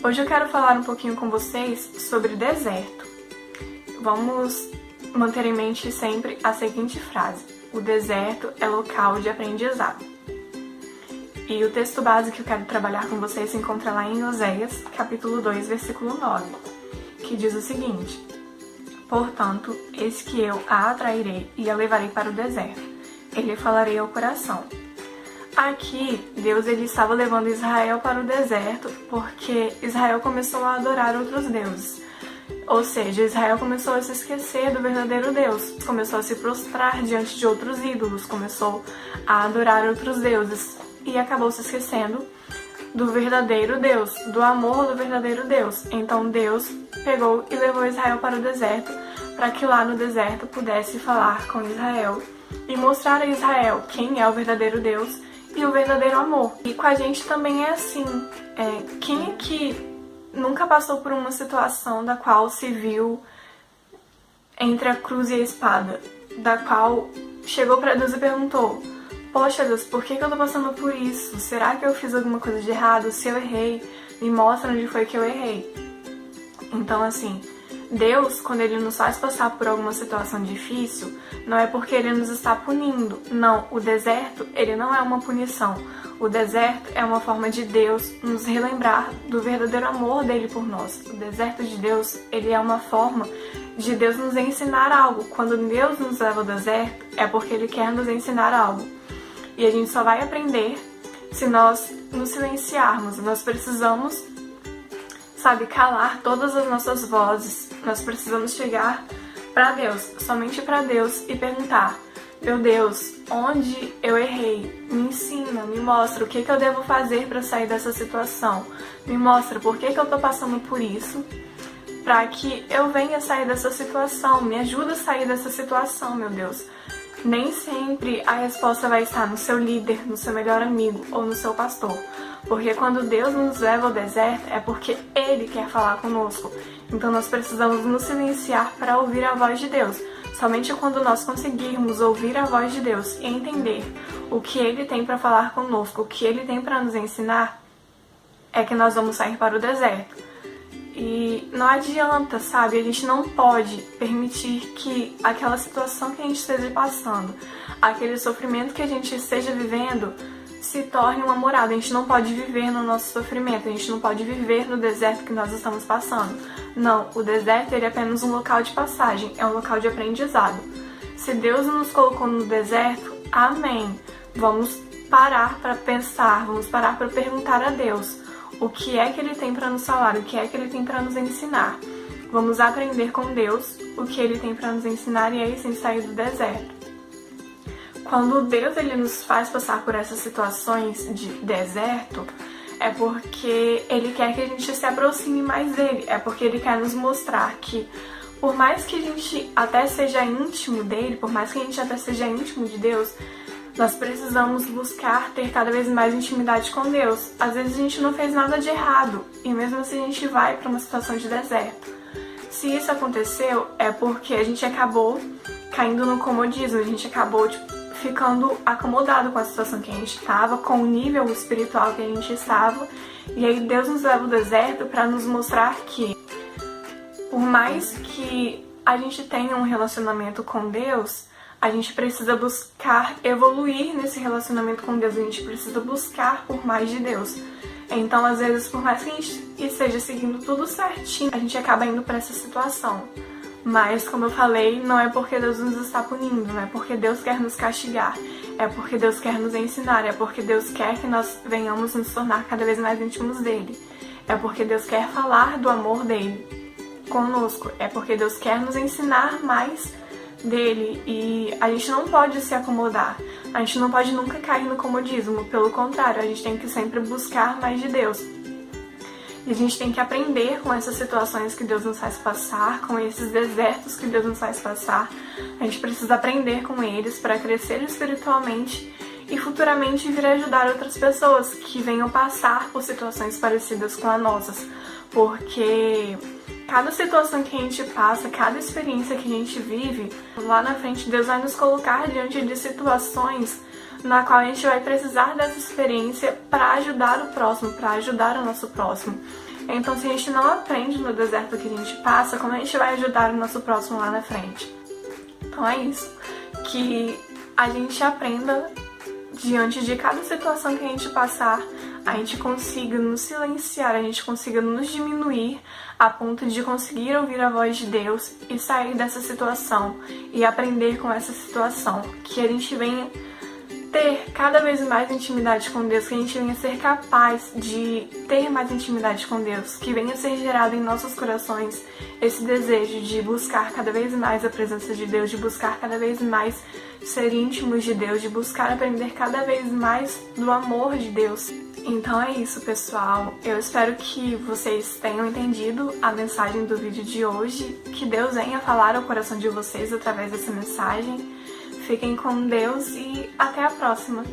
Hoje eu quero falar um pouquinho com vocês sobre deserto. Vamos manter em mente sempre a seguinte frase: o deserto é local de aprendizado. E o texto base que eu quero trabalhar com vocês se encontra lá em Oséias, capítulo 2, versículo 9, que diz o seguinte: portanto, eis que eu a atrairei e a levarei para o deserto, ele falarei ao coração. Aqui, Deus ele estava levando Israel para o deserto porque Israel começou a adorar outros deuses. Ou seja, Israel começou a se esquecer do verdadeiro Deus, começou a se prostrar diante de outros ídolos, começou a adorar outros deuses e acabou se esquecendo do verdadeiro Deus, do amor do verdadeiro Deus. Então Deus pegou e levou Israel para o deserto para que lá no deserto pudesse falar com Israel e mostrar a Israel quem é o verdadeiro Deus e o verdadeiro amor. E com a gente também é assim. Quem é que nunca passou por uma situação da qual se viu entre a cruz e a espada? Da qual chegou para Deus e perguntou: poxa Deus, por que eu tô passando por isso? Será que eu fiz alguma coisa de errado? Se eu errei, me mostra onde foi que eu errei. Então assim, Deus, quando Ele nos faz passar por alguma situação difícil, não é porque Ele nos está punindo. Não, o deserto, ele não é uma punição. O deserto é uma forma de Deus nos relembrar do verdadeiro amor dele por nós. O deserto de Deus, ele é uma forma de Deus nos ensinar algo. Quando Deus nos leva ao deserto, é porque Ele quer nos ensinar algo. E a gente só vai aprender se nós nos silenciarmos. Nós precisamos, calar todas as nossas vozes. Nós precisamos chegar para Deus, somente para Deus, e perguntar: meu Deus, onde eu errei? Me ensina, me mostra o que eu devo fazer para sair dessa situação. Me mostra por que eu tô passando por isso, para que eu venha sair dessa situação. Me ajuda a sair dessa situação, meu Deus. Nem sempre a resposta vai estar no seu líder, no seu melhor amigo ou no seu pastor. Porque quando Deus nos leva ao deserto é porque Ele quer falar conosco. Então nós precisamos nos silenciar para ouvir a voz de Deus. Somente quando nós conseguirmos ouvir a voz de Deus e entender o que Ele tem para falar conosco, o que Ele tem para nos ensinar, é que nós vamos sair para o deserto. E não adianta, a gente não pode permitir que aquela situação que a gente esteja passando, aquele sofrimento que a gente esteja vivendo, se torne uma morada. A gente não pode viver no nosso sofrimento, a gente não pode viver no deserto que nós estamos passando. Não, o deserto ele é apenas um local de passagem, é um local de aprendizado. Se Deus nos colocou no deserto, amém. Vamos parar para pensar, vamos parar para perguntar a Deus o que é que Ele tem para nos falar, o que é que Ele tem para nos ensinar. Vamos aprender com Deus o que Ele tem para nos ensinar e aí sim sair do deserto. Quando Deus ele nos faz passar por essas situações de deserto, é porque Ele quer que a gente se aproxime mais dele, é porque Ele quer nos mostrar que por mais que a gente até seja íntimo dele, por mais que a gente até seja íntimo de Deus, nós precisamos buscar ter cada vez mais intimidade com Deus. Às vezes a gente não fez nada de errado e mesmo assim a gente vai para uma situação de deserto. Se isso aconteceu, é porque a gente acabou caindo no comodismo, a gente acabou ficando acomodado com a situação que a gente estava, com o nível espiritual que a gente estava, e aí Deus nos leva ao deserto para nos mostrar que, por mais que a gente tenha um relacionamento com Deus, a gente precisa buscar evoluir nesse relacionamento com Deus, a gente precisa buscar por mais de Deus. Então, às vezes, por mais que a gente esteja seguindo tudo certinho, a gente acaba indo para essa situação. Mas, como eu falei, não é porque Deus nos está punindo, não é porque Deus quer nos castigar, é porque Deus quer nos ensinar, é porque Deus quer que nós venhamos nos tornar cada vez mais íntimos dele. É porque Deus quer falar do amor dele conosco, é porque Deus quer nos ensinar mais dele e a gente não pode se acomodar, a gente não pode nunca cair no comodismo, pelo contrário, a gente tem que sempre buscar mais de Deus. E a gente tem que aprender com essas situações que Deus nos faz passar, com esses desertos que Deus nos faz passar. A gente precisa aprender com eles para crescer espiritualmente e futuramente vir ajudar outras pessoas que venham passar por situações parecidas com as nossas. Porque cada situação que a gente passa, cada experiência que a gente vive, lá na frente Deus vai nos colocar diante de situações na qual a gente vai precisar dessa experiência para ajudar o próximo, para ajudar o nosso próximo. Então, se a gente não aprende no deserto que a gente passa, como a gente vai ajudar o nosso próximo lá na frente? Então é isso, que a gente aprenda diante de cada situação que a gente passar, a gente consiga nos silenciar, a gente consiga nos diminuir a ponto de conseguir ouvir a voz de Deus e sair dessa situação e aprender com essa situação, que a gente venha ter cada vez mais intimidade com Deus, que a gente venha ser capaz de ter mais intimidade com Deus, que venha ser gerado em nossos corações esse desejo de buscar cada vez mais a presença de Deus, de buscar cada vez mais ser íntimos de Deus, de buscar aprender cada vez mais do amor de Deus. Então é isso, pessoal. Eu espero que vocês tenham entendido a mensagem do vídeo de hoje, que Deus venha falar ao coração de vocês através dessa mensagem. Fiquem com Deus e até a próxima!